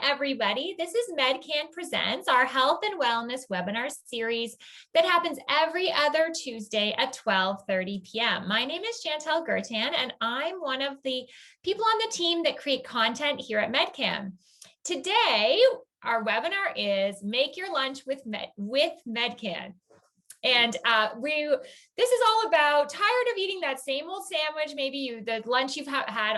everybody. This is Medcan Presents, our health and wellness webinar series that happens every other Tuesday at 12:30 p.m. My name is Chantel Guertin, and I'm one of the people on the team that create content here at Medcan. Today, our webinar is Make Your Lunch with Medcan. And this is all about tired of eating that same old sandwich, maybe the lunch you've had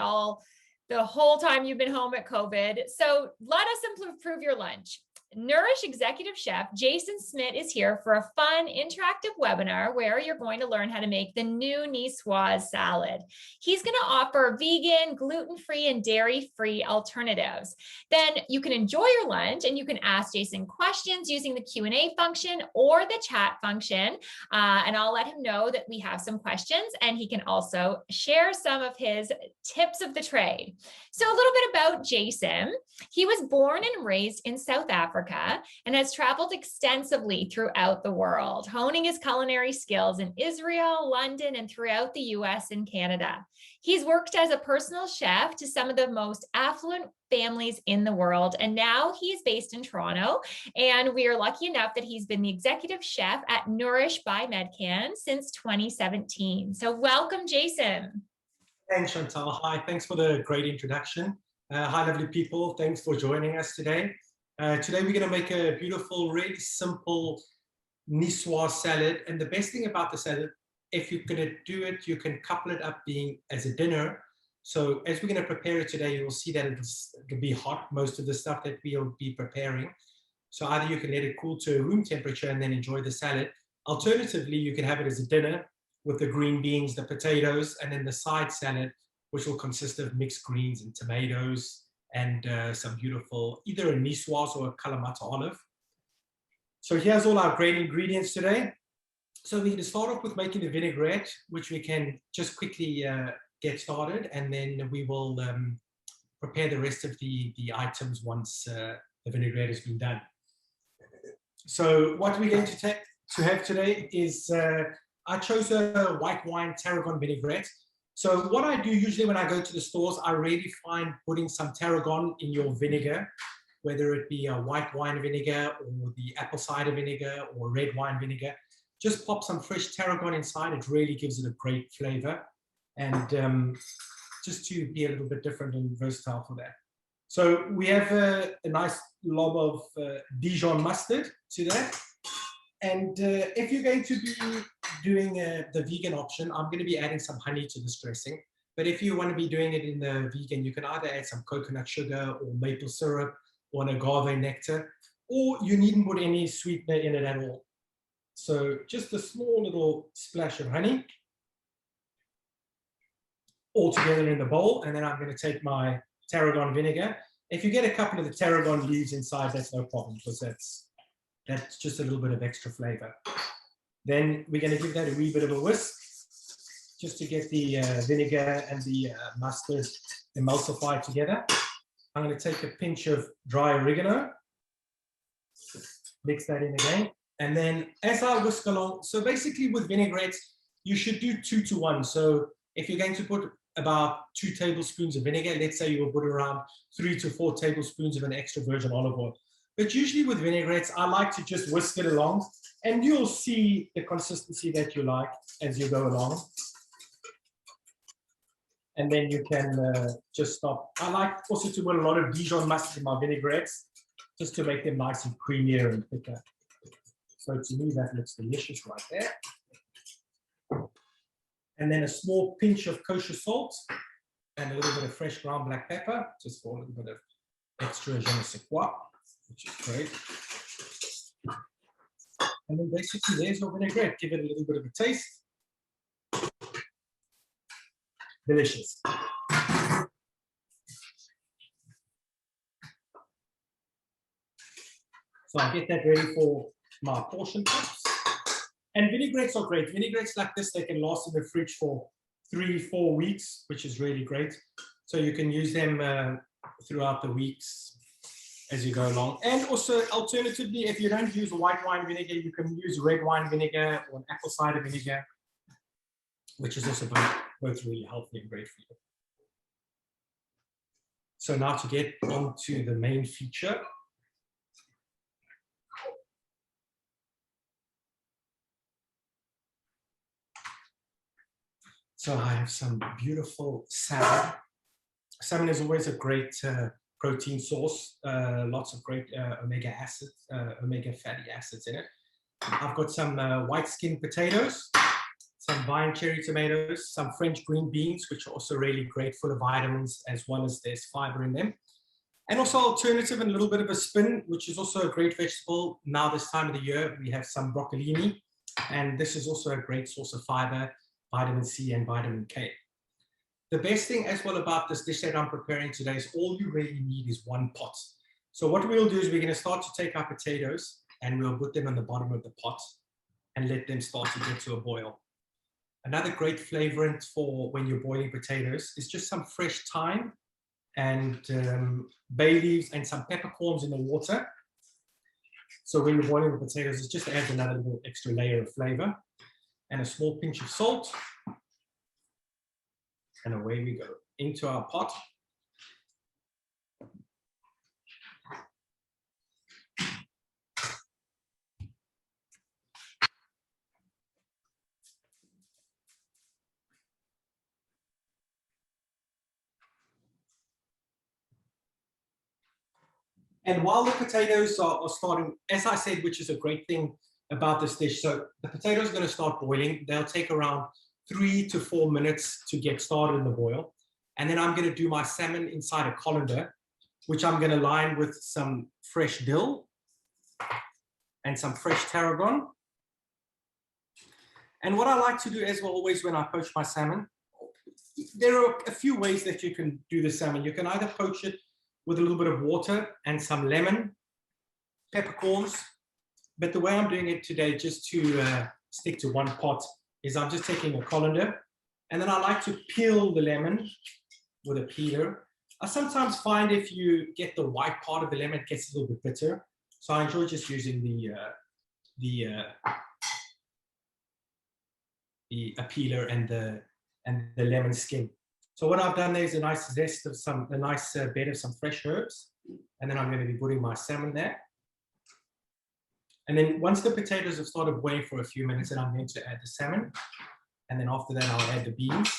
the whole time you've been home at COVID. So let us improve your lunch. Nourish Executive Chef Jason Smidt is here for a fun, interactive webinar where you're going to learn how to make the new Nicoise salad. He's going to offer vegan, gluten-free, and dairy-free alternatives. Then you can enjoy your lunch and you can ask Jason questions using the Q&A function or the chat function. And I'll let him know that we have some questions, and he can also share some of his tips of the trade. So a little bit about Jason. He was born and raised in South Africa and has traveled extensively throughout the world, honing his culinary skills in Israel, London, and throughout the US and Canada. He's worked as a personal chef to some of the most affluent families in the world, and now he is based in Toronto, and we are lucky enough that he's been the executive chef at Nourish by Medcan since 2017. So welcome, Jason. Thanks, Chantal. Hi, thanks for the great introduction. Hi, lovely people. Thanks for joining us today. Today we're going to make a beautiful, really simple Nicoise salad. And the best thing about the salad, if you're going to do it, you can couple it up being as a dinner. So as we're going to prepare it today, you'll see that it'll be hot, most of the stuff that we'll be preparing. So either you can let it cool to room temperature and then enjoy the salad. Alternatively, you can have it as a dinner with the green beans, the potatoes, and then the side salad, which will consist of mixed greens and tomatoes and some beautiful, either a Nicoise or a Kalamata olive. So here's all our great ingredients today. So we're going to start off with making the vinaigrette, which we can just quickly get started, and then we will prepare the rest of the items once the vinaigrette has been done. So what we're going to have today is, I chose a white wine Tarragon vinaigrette. So what I do usually when I go to the stores, I really find putting some Tarragon in your vinegar, whether it be a white wine vinegar or the apple cider vinegar or red wine vinegar. Just pop some fresh Tarragon inside. It really gives it a great flavor, and just to be a little bit different and versatile for that. So we have a nice lob of Dijon mustard to that. And if you're going to be doing the vegan option, I'm going to be adding some honey to this dressing. But if you want to be doing it in the vegan, you can either add some coconut sugar or maple syrup or an agave nectar, or you needn't put any sweetener in it at all. So just a small little splash of honey all together in the bowl. And then I'm going to take my tarragon vinegar. If you get a couple of the tarragon leaves inside, that's no problem, because that's just a little bit of extra flavor. Then we're going to give that a wee bit of a whisk, just to get the vinegar and the mustard emulsified together. I'm going to take a pinch of dry oregano, mix that in again. And then as I whisk along, so basically with vinaigrettes, you should do 2 to 1. So if you're going to put about 2 tablespoons of vinegar, let's say you will put around 3 to 4 tablespoons of an extra virgin olive oil. But usually with vinaigrettes, I like to just whisk it along, and you'll see the consistency that you like as you go along. And then you can just stop. I like also to put a lot of Dijon mustard in my vinaigrettes, just to make them nice and creamier and thicker. So to me, that looks delicious right there. And then a small pinch of kosher salt and a little bit of fresh ground black pepper, just for a little bit of extra je ne sais quoi, which is great. And then basically there's your vinaigrette. Give it a little bit of a taste. Delicious. So I'll get that ready for my portion cups. And vinaigrettes are great. Vinaigrettes like this, they can last in the fridge for 3-4 weeks, which is really great. So you can use them throughout the weeks as you go along. And also, alternatively, if you don't use white wine vinegar, you can use red wine vinegar or an apple cider vinegar, which is also both really healthy and great for you. So now to get onto the main feature. So I have some beautiful salmon. Salmon is always a great protein source, lots of great omega fatty acids in it. I've got some white skin potatoes, some vine cherry tomatoes, some French green beans, which are also really great, full of vitamins, as well as there's fiber in them. And also alternative and a little bit of a spin, which is also a great vegetable. Now this time of the year, we have some broccolini, and this is also a great source of fiber, vitamin C and vitamin K. The best thing as well about this dish that I'm preparing today is all you really need is one pot. So what we'll do is we're going to start to take our potatoes and we'll put them in the bottom of the pot and let them start to get to a boil. Another great flavorant for when you're boiling potatoes is just some fresh thyme and bay leaves and some peppercorns in the water. So when you're boiling the potatoes, it just adds another little extra layer of flavor, and a small pinch of salt. And away we go into our pot. And while the potatoes are starting, as I said, which is a great thing about this dish, so the potatoes are going to start boiling. They'll take around 3 to 4 minutes to get started in the boil. And then I'm going to do my salmon inside a colander, which I'm going to line with some fresh dill and some fresh tarragon. And what I like to do as well, always when I poach my salmon, there are a few ways that you can do the salmon. You can either poach it with a little bit of water and some lemon, peppercorns. But the way I'm doing it today, just to stick to one pot, is I'm just taking a colander, and then I like to peel the lemon with a peeler. I sometimes find if you get the white part of the lemon, it gets a little bit bitter. So I enjoy just using a peeler and the lemon skin. So what I've done there is a nice zest of a nice bed of some fresh herbs, and then I'm going to be putting my salmon there. And then once the potatoes have started boiling for a few minutes, then I'm going to add the salmon. And then after that, I'll add the beans.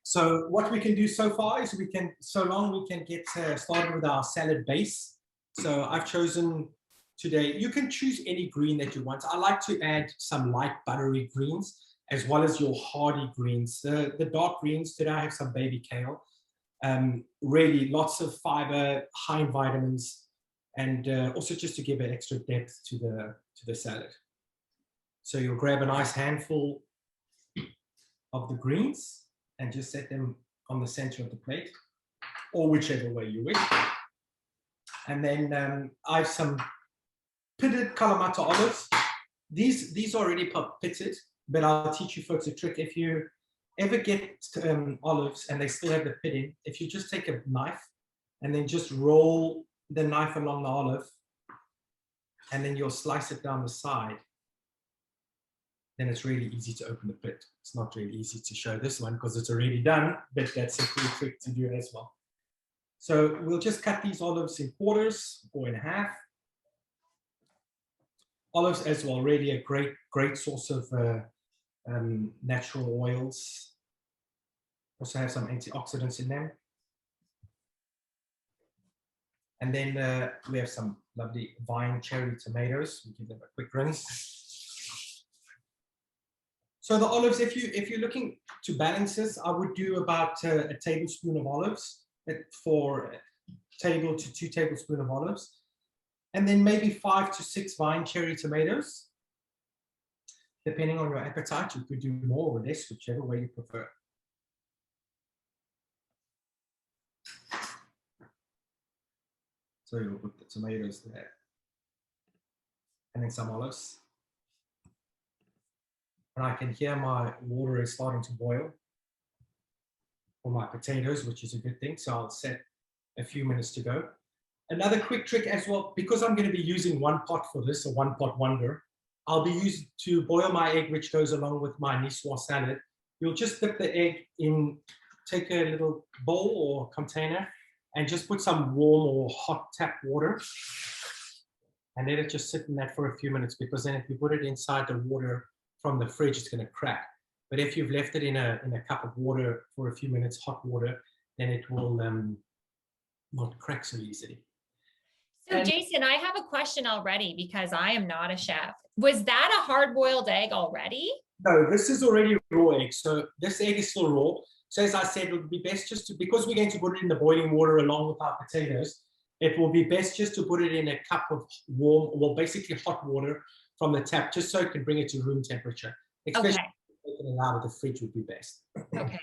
So what we can do so far is we can get started with our salad base. So I've chosen today, you can choose any green that you want. I like to add some light buttery greens as well as your hardy greens. The dark greens, today I have some baby kale. Really lots of fiber, high in vitamins, and also just to give it extra depth to the salad. So you'll grab a nice handful of the greens and just set them on the center of the plate, or whichever way you wish. And then I have some pitted Kalamata olives. These are already pitted, but I'll teach you folks a trick. If you ever get olives and they still have the pit in, if you just take a knife and then just roll the knife along the olive, and then you'll slice it down the side, then it's really easy to open the pit. It's not really easy to show this one because it's already done, but that's a cool trick to do as well. So we'll just cut these olives in quarters or in half. Olives as well, really a great source of natural oils. Also have some antioxidants in them. And then we have some lovely vine cherry tomatoes. We give them a quick rinse. So the olives, if you're looking to balance this, I would do about a tablespoon of olives for 1 to 2 tablespoons of olives. And then maybe 5 to 6 vine cherry tomatoes. Depending on your appetite, you could do more or less, whichever way you prefer. So you'll put the tomatoes there. And then some olives. And I can hear my water is starting to boil for my potatoes, which is a good thing. So I'll set a few minutes to go. Another quick trick as well, because I'm going to be using one pot for this, a one pot wonder, I'll be using to boil my egg, which goes along with my Nicoise salad. You'll just dip the egg in take a little bowl or container and just put some warm or hot tap water and let it just sit in that for a few minutes, because then if you put it inside the water from the fridge, it's going to crack. But if you've left it in a cup of water for a few minutes, hot water, then it will not crack so easily. So Jason, I have a question already because I am not a chef. Was that a hard-boiled egg already? No, this is already raw egg. So this egg is still raw. So as I said, it would be best just to, because we're going to put it in the boiling water along with our potatoes, it will be best just to put it in a cup of warm, well, basically hot water from the tap, just so it can bring it to room temperature. Especially okay. if it allowed the fridge would be best. Okay.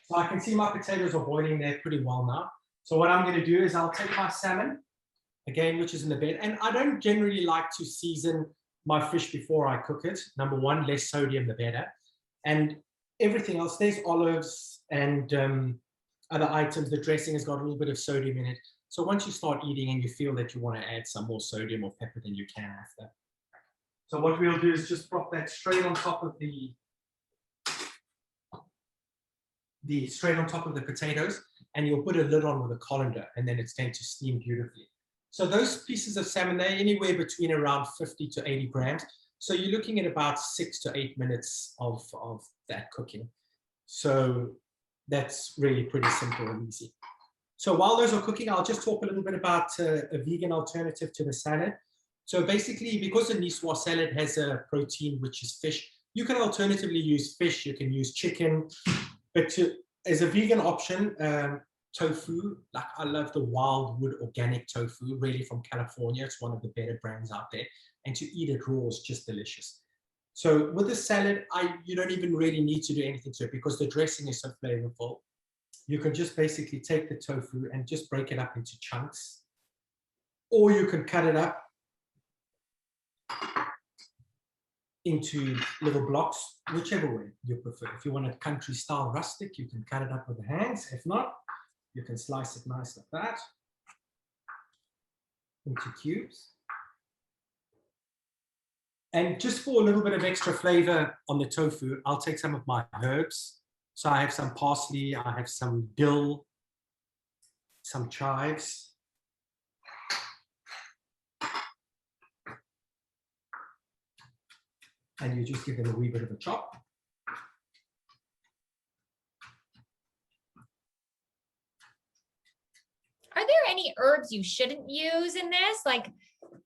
So I can see my potatoes are boiling there pretty well now. So what I'm going to do is I'll take my salmon, again, which is in the bed. And I don't generally like to season my fish before I cook it. Number one, less sodium, the better. And everything else, there's olives and other items. The dressing has got a little bit of sodium in it. So once you start eating and you feel that you want to add some more sodium or pepper, then you can after. So what we'll do is just prop that straight on top of the potatoes, and you'll put a lid on with a colander, and then it's going to steam beautifully. So those pieces of salmon, they're anywhere between around 50 to 80 grams. So you're looking at about 6 to 8 minutes of that cooking. So that's really pretty simple and easy. So while those are cooking, I'll just talk a little bit about a vegan alternative to the salad. So basically, because the Nicoise salad has a protein, which is fish, you can alternatively use fish, you can use chicken, but as a vegan option, tofu, like I love the Wildwood organic tofu, really from California. It's one of the better brands out there. And to eat it raw is just delicious. So with the salad, you don't even really need to do anything to it because the dressing is so flavorful. You can just basically take the tofu and just break it up into chunks. Or you can cut it up into little blocks, whichever way you prefer. If you want a country style rustic, you can cut it up with the hands. If not, you can slice it nice like that into cubes. And just for a little bit of extra flavor on the tofu, I'll take some of my herbs. So I have some parsley, I have some dill, some chives. And you just give them a wee bit of a chop. Are there any herbs you shouldn't use in this? Like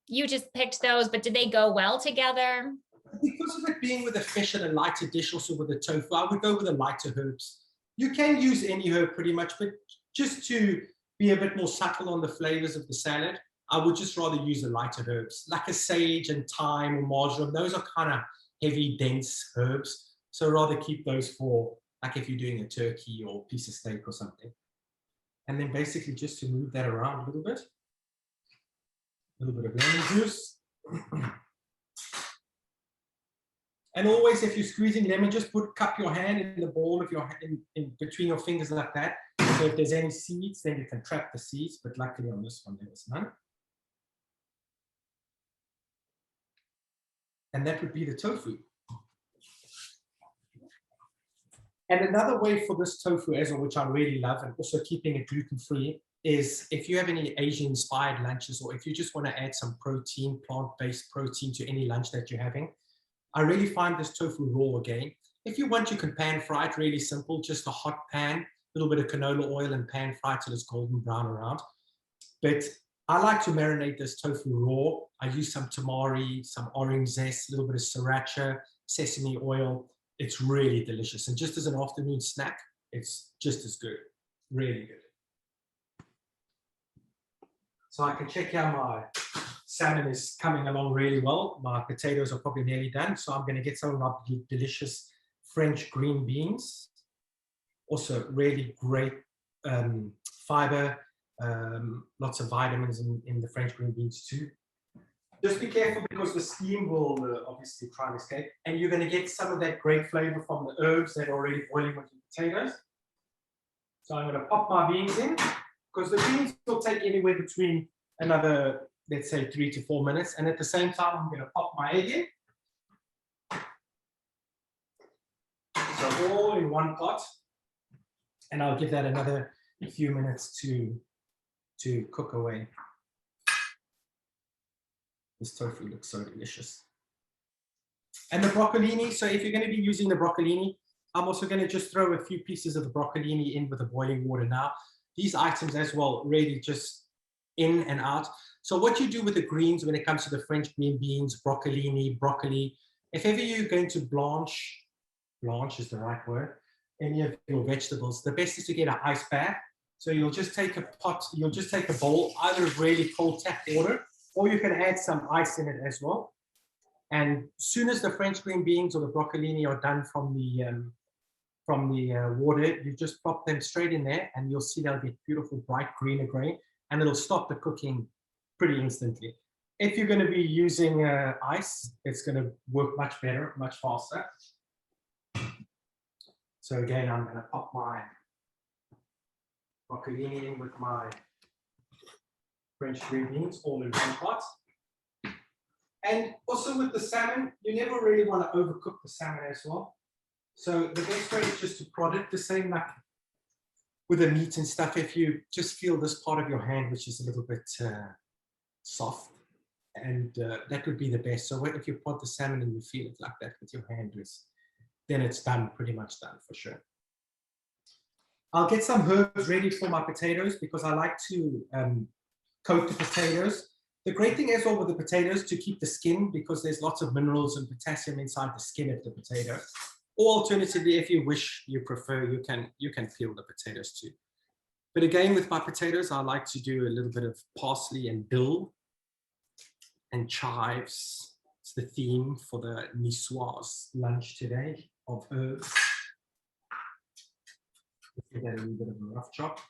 you just picked those, but did they go well together? Because of it being with a fish and a lighter dish, also with the tofu, I would go with the lighter herbs. You can use any herb pretty much, but just to be a bit more subtle on the flavors of the salad, I would just rather use the lighter herbs, like a sage and thyme or marjoram. Those are kind of heavy, dense herbs. So rather keep those for, like if you're doing a turkey or piece of steak or something. And then basically just to move that around a little bit of lemon juice. And always, if you're squeezing lemon, just cup your hand in the ball of your hand, in between your fingers like that. So if there's any seeds, then you can trap the seeds. But luckily on this one, there was none. And that would be the tofu. And another way for this tofu, which I really love, and also keeping it gluten-free, is if you have any Asian-inspired lunches, or if you just want to add some protein, plant-based protein to any lunch that you're having, I really find this tofu raw again. If you want, you can pan fry it, really simple, just a hot pan, a little bit of canola oil and pan fry till it's golden brown around. But I like to marinate this tofu raw. I use some tamari, some orange zest, a little bit of sriracha, sesame oil. It's really delicious. And just as an afternoon snack, it's just as good, really good. So I can check out my salmon is coming along really well. My potatoes are probably nearly done. So I'm going to get some of my delicious French green beans. Also really great fiber, lots of vitamins in the French green beans too. Just be careful because the steam will obviously try and escape. And you're going to get some of that great flavor from the herbs that are already boiling with the potatoes. So I'm going to pop my beans in because the beans will take anywhere between another, let's say, 3 to 4 minutes. And at the same time, I'm going to pop my egg in. So all in one pot. And I'll give that another few minutes to cook away. This tofu looks so delicious. And the broccolini, so if you're going to be using the broccolini, I'm also going to just throw a few pieces of the broccolini in with the boiling water now. These items as well, really just in and out. So what you do with the greens when it comes to the French green beans, broccolini, broccoli, if ever you're going to blanch is the right word, any of your vegetables, the best is to get an ice bath. So you'll just take a pot, you'll just take a bowl, either of really cold tap water, or you can add some ice in it as well. And as soon as the French green beans or the broccolini are done from the water, you just plop them straight in there, and you'll see they'll get beautiful, bright green or grey, and it'll stop the cooking pretty instantly. If you're going to be using ice, it's going to work much better, much faster. So again, I'm going to pop my broccolini in with my French green beans all in one pot. And also with the salmon, you never really want to overcook the salmon as well. So the best way is just to prod it, the same like with the meat and stuff. If you just feel this part of your hand, which is a little bit soft, and that would be the best. So if you prod the salmon and you feel it like that with your hand, then it's done, pretty much done for sure. I'll get some herbs ready for my potatoes because I like to coat the potatoes. The great thing as well with the potatoes to keep the skin, because there's lots of minerals and potassium inside the skin of the potato. Or alternatively, if you wish, you prefer, you can peel the potatoes too. But again, with my potatoes, I like to do a little bit of parsley and dill and chives. It's the theme for the Nicoise lunch today of herbs. Give that a little bit of a rough chop.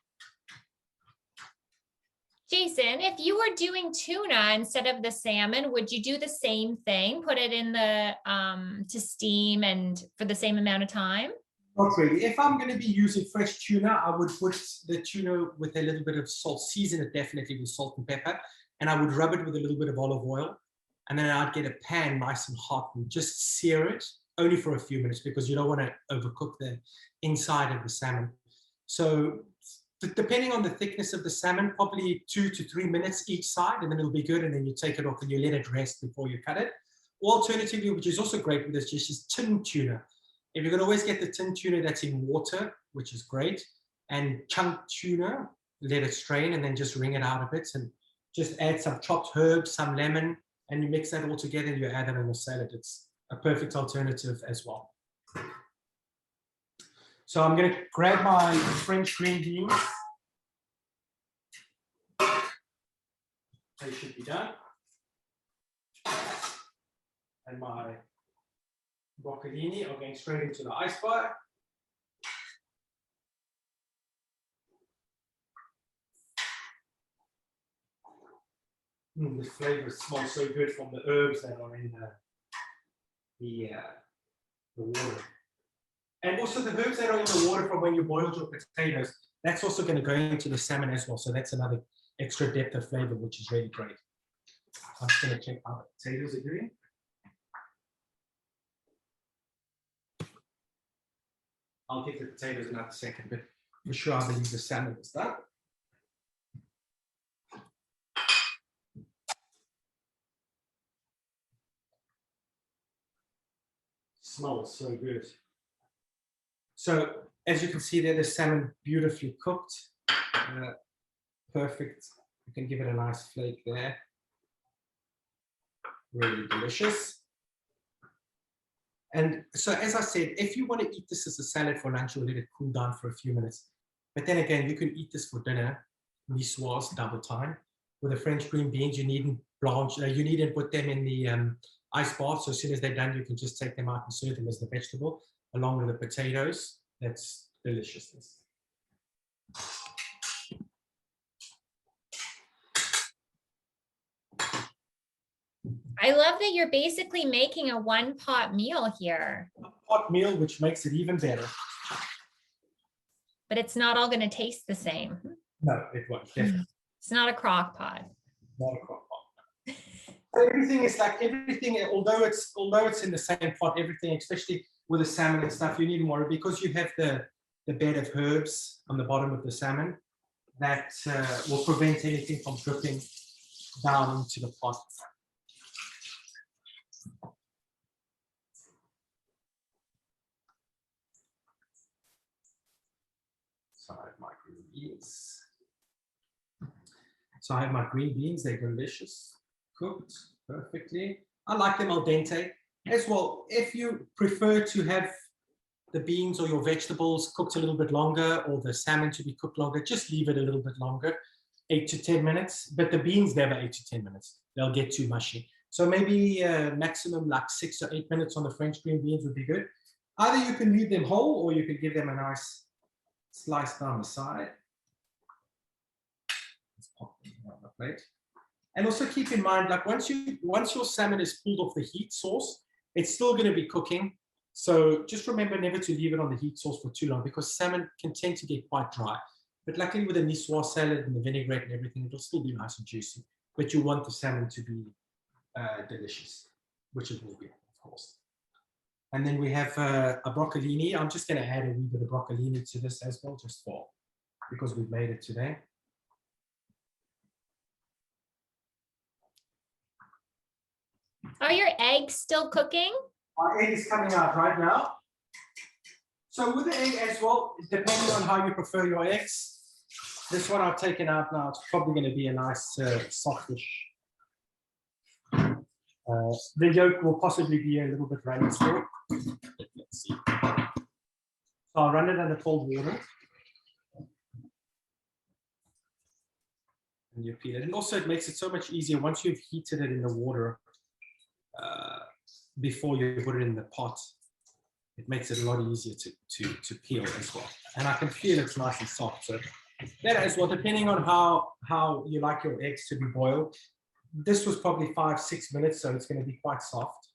Jason, if you were doing tuna instead of the salmon, would you do the same thing? Put it in the to steam and for the same amount of time? Not really. If I'm going to be using fresh tuna, I would put the tuna with a little bit of salt, season it definitely with salt and pepper, and I would rub it with a little bit of olive oil, and then I'd get a pan nice and hot and just sear it only for a few minutes because you don't want to overcook the inside of the salmon. So depending on the thickness of the salmon, probably 2 to 3 minutes each side, and then it'll be good, and then you take it off and you let it rest before you cut it. Or alternatively, which is also great with this dish, is tin tuna. If you can always get the tin tuna that's in water, which is great, and chunk tuna, let it strain and then just wring it out a bit and just add some chopped herbs, some lemon, and you mix that all together and you add it on the salad. It's a perfect alternative as well. So I'm going to grab my French green beans. They should be done. And my broccolini are going straight into the ice bar. The flavor smells so good from the herbs that are in the water. And also the herbs that are in the water from when you boiled your potatoes, that's also going to go into the salmon as well. So that's another extra depth of flavor, which is really great. I'm just going to check how the potatoes are doing. I'll give the potatoes another second, but for sure I believe the salmon is done. Smells so good. So as you can see there, the salmon beautifully cooked, perfect. You can give it a nice flake there. Really delicious. And so as I said, if you want to eat this as a salad for lunch, you'll let it cool down for a few minutes. But then again, you can eat this for dinner, Nicoise double time. With the French green beans, you needn't blanch, you needn't put them in the ice bath. So as soon as they're done, you can just take them out and serve them as the vegetable, along with the potatoes. That's deliciousness. I love that you're basically making a one-pot meal here. A pot meal, which makes it even better. But it's not all going to taste the same. No, it won't. Definitely. It's not a crock pot. Not a crock pot. Everything is like everything, although it's in the same pot, everything, especially with the salmon and stuff, you need more because you have the the bed of herbs on the bottom of the salmon that will prevent anything from dripping down into the pot. So I have my green beans. So I have my green beans, they're delicious, cooked perfectly. I like them al dente as well. If you prefer to have the beans or your vegetables cooked a little bit longer, or the salmon to be cooked longer, just leave it a little bit longer, 8 to 10 minutes. But the beans never 8 to 10 minutes. They'll get too mushy. So maybe maximum like 6 or 8 minutes on the French green beans would be good. Either you can leave them whole, or you can give them a nice slice down the side. Let's pop them on the plate. And also keep in mind, like once your salmon is pulled off the heat source, it's still going to be cooking. So just remember never to leave it on the heat source for too long, because salmon can tend to get quite dry. But luckily with the Nicoise salad and the vinaigrette and everything, it'll still be nice and juicy. But you want the salmon to be delicious, which it will be, of course. And then we have a broccolini. I'm just going to add a wee bit of broccolini to this as well, just because we've made it today. Are your eggs still cooking? Our egg is coming out right now. So with the egg as well, depending on how you prefer your eggs, this one I've taken out now, it's probably going to be a nice softish. The yolk will possibly be a little bit runny still. Let's see. So I'll run it under cold water. And you peel it. And also it makes it so much easier once you've heated it in the water before you put it in the pot. It makes it a lot easier to peel as well. And I can feel it's nice and soft. So that as well, depending on how you like your eggs to be boiled. This was probably 5-6 minutes, so it's going to be quite soft,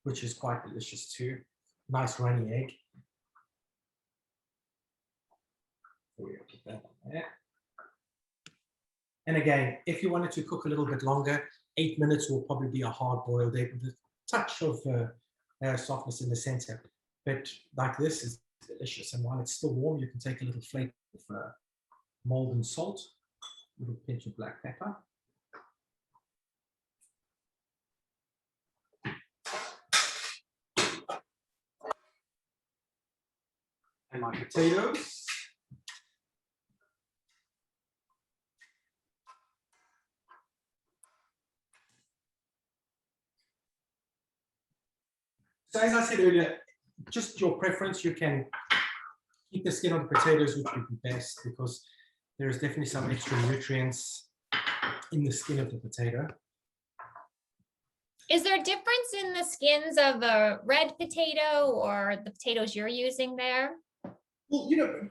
which is quite delicious too. Nice runny egg. We'll put that on there. And again, if you wanted to cook a little bit longer, 8 minutes will probably be a hard-boiled egg with a touch of softness in the center. But like this is delicious. And while it's still warm, you can take a little flake of molten salt, a little pinch of black pepper. And my potatoes. So as I said earlier, just your preference, you can keep the skin on the potatoes, which would be best, because there is definitely some extra nutrients in the skin of the potato. Is there a difference in the skins of a red potato or the potatoes you're using there? Well, you know,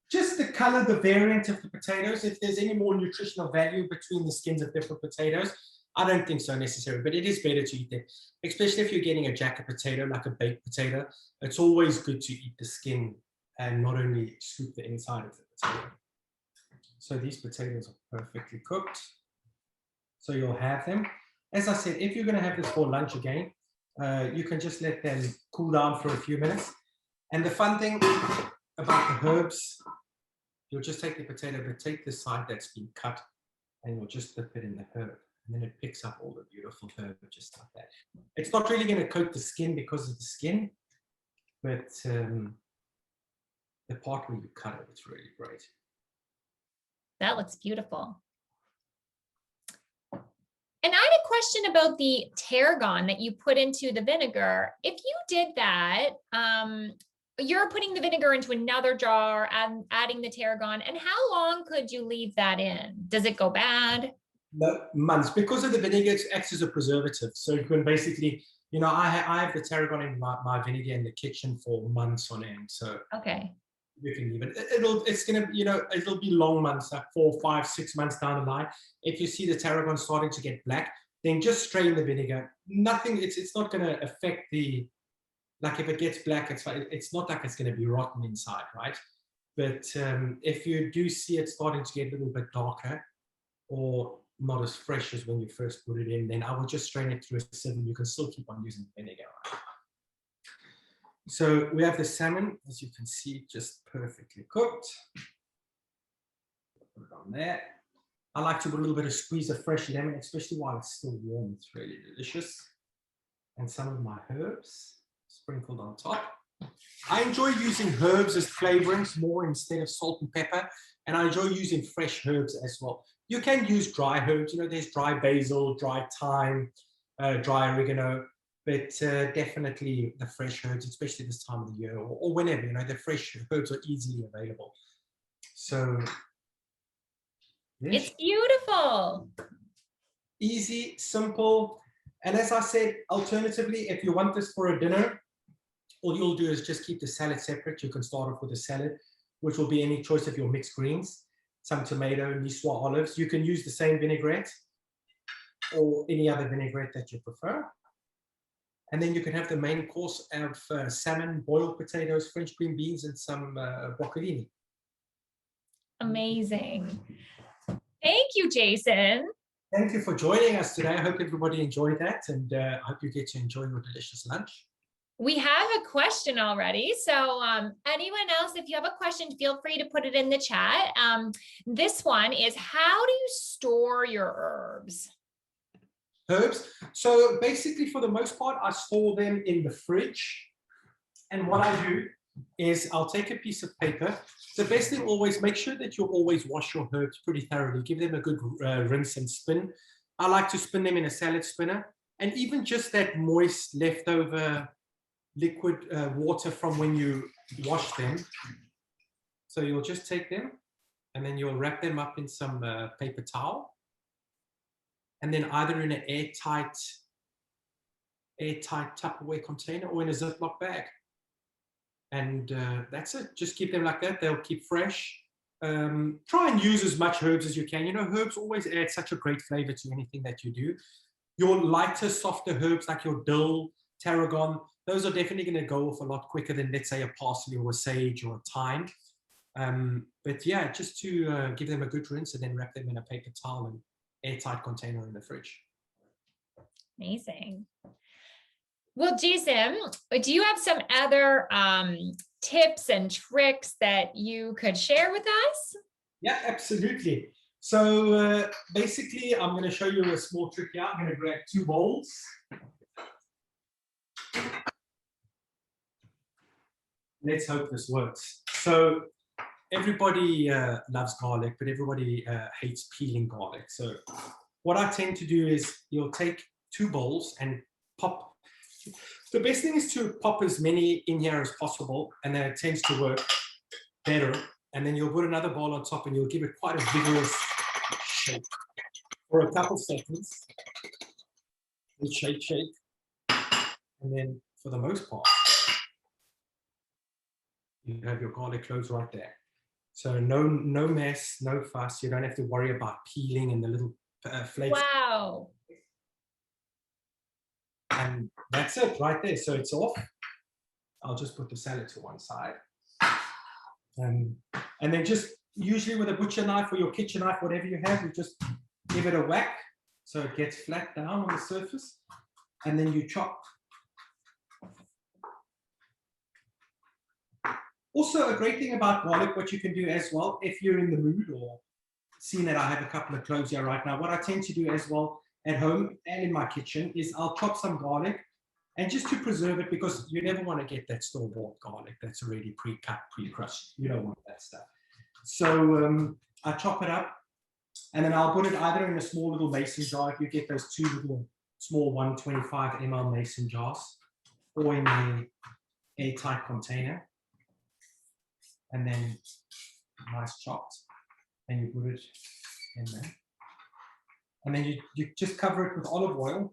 just the color, the variant of the potatoes, if there's any more nutritional value between the skins of different potatoes, I don't think so necessarily, but it is better to eat them, especially if you're getting a jacket potato, like a baked potato. It's always good to eat the skin and not only scoop the inside of the potato. So these potatoes are perfectly cooked. So you'll have them. As I said, if you're going to have this for lunch again, you can just let them cool down for a few minutes. And the fun thing about the herbs, you'll just take the potato, but take the side that's been cut, and you'll just dip it in the herb. And then it picks up all the beautiful herb just like that. It's not really going to coat the skin because of the skin, but the part where you cut it, it's really great. That looks beautiful. And I had a question about the tarragon that you put into the vinegar. If you did that, you're putting the vinegar into another jar and adding the tarragon. And how long could you leave that in? Does it go bad? No, months, because of the vinegar. It acts as a preservative, so you can basically, you know, I have the tarragon in my vinegar in the kitchen for months on end, so okay, you can leave it. It's gonna, you know, it'll be long months, like 4, 5, 6 months down the line. If you see the tarragon starting to get black, then just strain the vinegar. Nothing, it's not going to affect the, like if it gets black, it's not like it's going to be rotten inside, right? But if you do see it starting to get a little bit darker or not as fresh as when you first put it in, then I will just strain it through a sieve, and you can still keep on using vinegar. Right? So we have the salmon, as you can see, just perfectly cooked. Put it on there. I like to put a little bit of squeeze of fresh lemon, especially while it's still warm. It's really delicious. And some of my herbs sprinkled on top. I enjoy using herbs as flavorings more instead of salt and pepper. And I enjoy using fresh herbs as well. You can use dry herbs. You know, there's dry basil, dry thyme, dry oregano, but definitely the fresh herbs, especially this time of the year or whenever, you know, the fresh herbs are easily available. So, yes. It's beautiful. Easy, simple. And as I said, alternatively, if you want this for a dinner, all you'll do is just keep the salad separate. You can start off with a salad, which will be any choice of your mixed greens, some tomato, Nicoise olives. You can use the same vinaigrette or any other vinaigrette that you prefer. And then you can have the main course of salmon, boiled potatoes, French green beans, and some broccolini. Amazing. Thank you, Jason. Thank you for joining us today. I hope everybody enjoyed that, and I hope you get to enjoy your delicious lunch. We have a question already. So anyone else, if you have a question, feel free to put it in the chat. This one is, how do you store your herbs? Herbs. So basically, for the most part, I store them in the fridge. And what I do is I'll take a piece of paper. The best thing, always make sure that you always wash your herbs pretty thoroughly. Give them a good rinse and spin. I like to spin them in a salad spinner. And even just that moist leftover liquid water from when you wash them. So you'll just take them and then you'll wrap them up in some paper towel. And then either in an airtight Tupperware container or in a Ziploc bag. And that's it. Just keep them like that. They'll keep fresh. Try and use as much herbs as you can. You know, herbs always add such a great flavor to anything that you do. Your lighter, softer herbs like your dill, tarragon, those are definitely going to go off a lot quicker than, let's say, a parsley or a sage or a thyme. But yeah, just to give them a good rinse and then wrap them in a paper towel and airtight container in the fridge. Amazing. Well, Jason, do you have some other tips and tricks that you could share with us? Yeah, absolutely. So basically, I'm going to show you a small trick here. I'm going to grab 2 bowls. Let's hope this works. So everybody loves garlic, but everybody hates peeling garlic. So what I tend to do is you'll take 2 bowls and pop. The best thing is to pop as many in here as possible, and then it tends to work better. And then you'll put another bowl on top and you'll give it quite a vigorous shake for a couple seconds. And shake, shake. And then for the most part, you have your garlic cloves right there. So no mess, no fuss. You don't have to worry about peeling and the little flakes. Wow. And that's it right there. So it's off. I'll just put the salad to one side. And then just usually with a butcher knife or your kitchen knife, whatever you have, you just give it a whack so it gets flat down on the surface. And then you chop. Also, a great thing about garlic, what you can do as well, if you're in the mood or seeing that I have a couple of cloves here right now, what I tend to do as well at home and in my kitchen is I'll chop some garlic, and just to preserve it, because you never want to get that store-bought garlic that's already pre-cut, pre-crushed. You don't want that stuff. So I chop it up, and then I'll put it either in a small little mason jar, if you get those 2 little small 125 ml mason jars, or in a airtight container. And then nice chopped, and you put it in there. And then you just cover it with olive oil.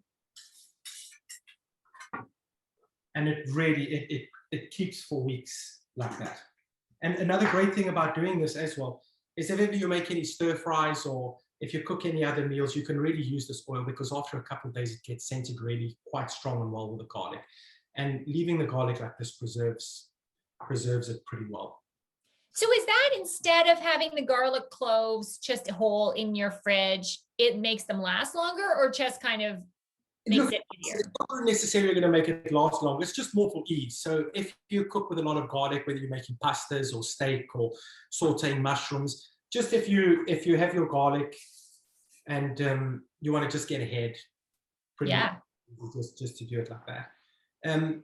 And it really, it keeps for weeks like that. And another great thing about doing this as well is if ever you make any stir fries or if you cook any other meals, you can really use this oil, because after a couple of days, it gets scented really quite strong and well with the garlic. And leaving the garlic like this preserves it pretty well. So is that instead of having the garlic cloves just whole in your fridge, it makes them last longer, or just kind of makes Look, it easier. it's not necessarily going to make it last long. It's just more for ease. So if you cook with a lot of garlic, whether you're making pastas or steak or sauteing mushrooms, just if you have your garlic and you want to just get ahead, pretty just to do it like that.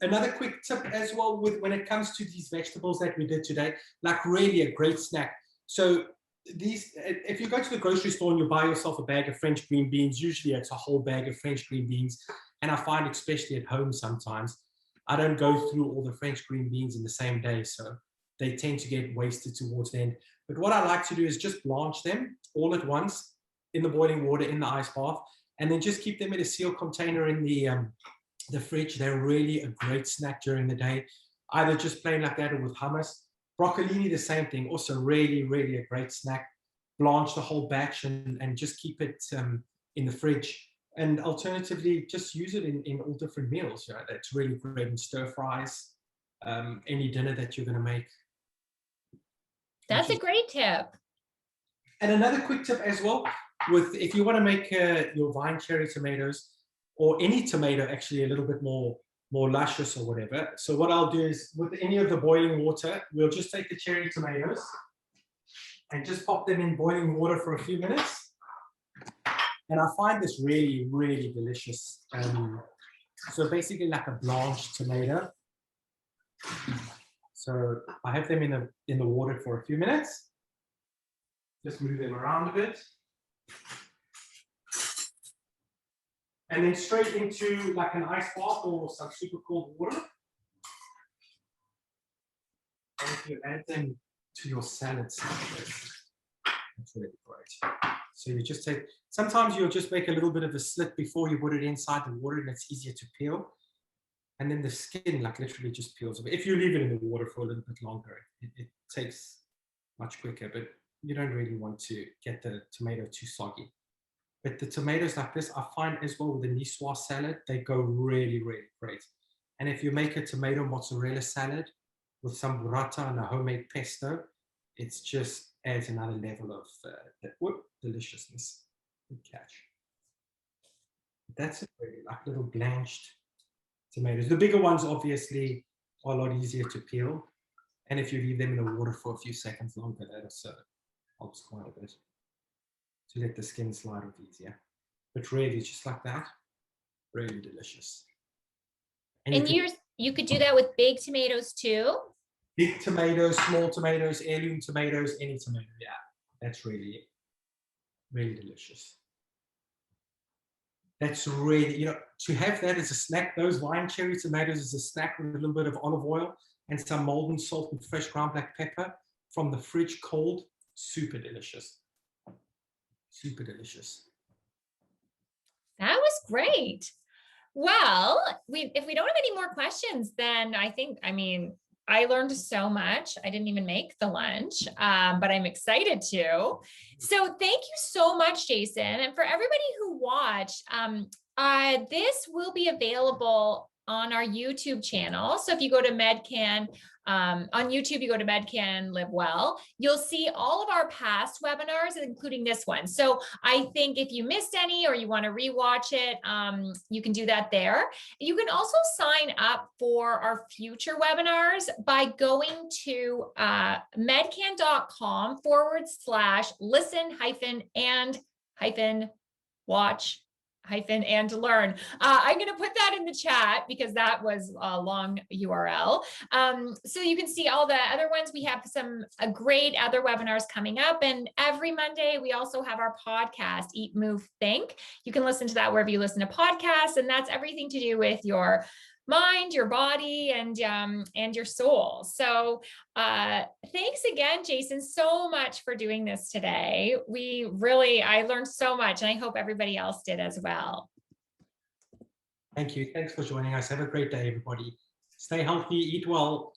Another quick tip as well with when it comes to these vegetables that we did today, like really a great snack. So these, if you go to the grocery store and you buy yourself a bag of French green beans, usually it's a whole bag of French green beans. And I find, especially at home sometimes, I don't go through all the French green beans in the same day. So they tend to get wasted towards the end. But what I like to do is just blanch them all at once in the boiling water, in the ice bath, and then just keep them in a sealed container in the fridge. They're really a great snack during the day, either just plain like that or with hummus. Broccolini, the same thing, also really, really a great snack. Blanch the whole batch and just keep it in the fridge. And alternatively, just use it in all different meals. You know, that's really great in stir fries, any dinner that you're going to make. That's a great tip. And another quick tip as well, with if you want to make your vine cherry tomatoes, or any tomato actually a little bit more luscious or whatever. So what I'll do is with any of the boiling water, we'll just take the cherry tomatoes and just pop them in boiling water for a few minutes. And I find this really, really delicious. So basically like a blanched tomato. So I have them in the water for a few minutes. Just move them around a bit. And then straight into like an ice bath or some super cold water. And if you add them to your salads, that's really great. So you just take, sometimes you'll just make a little bit of a slit before you put it inside the water and it's easier to peel. And then the skin like literally just peels away. If you leave it in the water for a little bit longer, it takes much quicker, but you don't really want to get the tomato too soggy. But the tomatoes like this, I find as well with the Nicoise salad, they go really, really great. And if you make a tomato mozzarella salad with some burrata and a homemade pesto, it's just adds another level of deliciousness. Good catch. That's it really, like little blanched tomatoes. The bigger ones obviously are a lot easier to peel. And if you leave them in the water for a few seconds longer, that also helps quite a bit to let the skin slide off easier. But really, just like that, really delicious. And you could do that with big tomatoes too? Big tomatoes, small tomatoes, heirloom tomatoes, any tomato, yeah. That's really, really delicious. That's really, you know, to have that as a snack, those vine cherry tomatoes as a snack with a little bit of olive oil and some molten salt and fresh ground black pepper from the fridge cold, super delicious. Super delicious. That was great. Well, if we don't have any more questions, then I learned so much. I didn't even make the lunch, but I'm excited to. So thank you so much, Jason. And for everybody who watched, this will be available on our YouTube channel. So if you go to Medcan, on YouTube, you go to Medcan Live Well, you'll see all of our past webinars, including this one. So I think if you missed any or you want to rewatch it, you can do that there. You can also sign up for our future webinars by going to medcan.com/listen-and-watch and learn. I'm going to put that in the chat because that was a long URL. So you can see all the other ones. We have some great other webinars coming up. And every Monday, we also have our podcast, Eat, Move, Think. You can listen to that wherever you listen to podcasts. And that's everything to do with your mind, your body, and your soul. So thanks again, Jason, so much for doing this today. I learned so much, and I hope everybody else did as well. Thank you. Thanks for joining us. Have a great day, everybody. Stay healthy, eat well.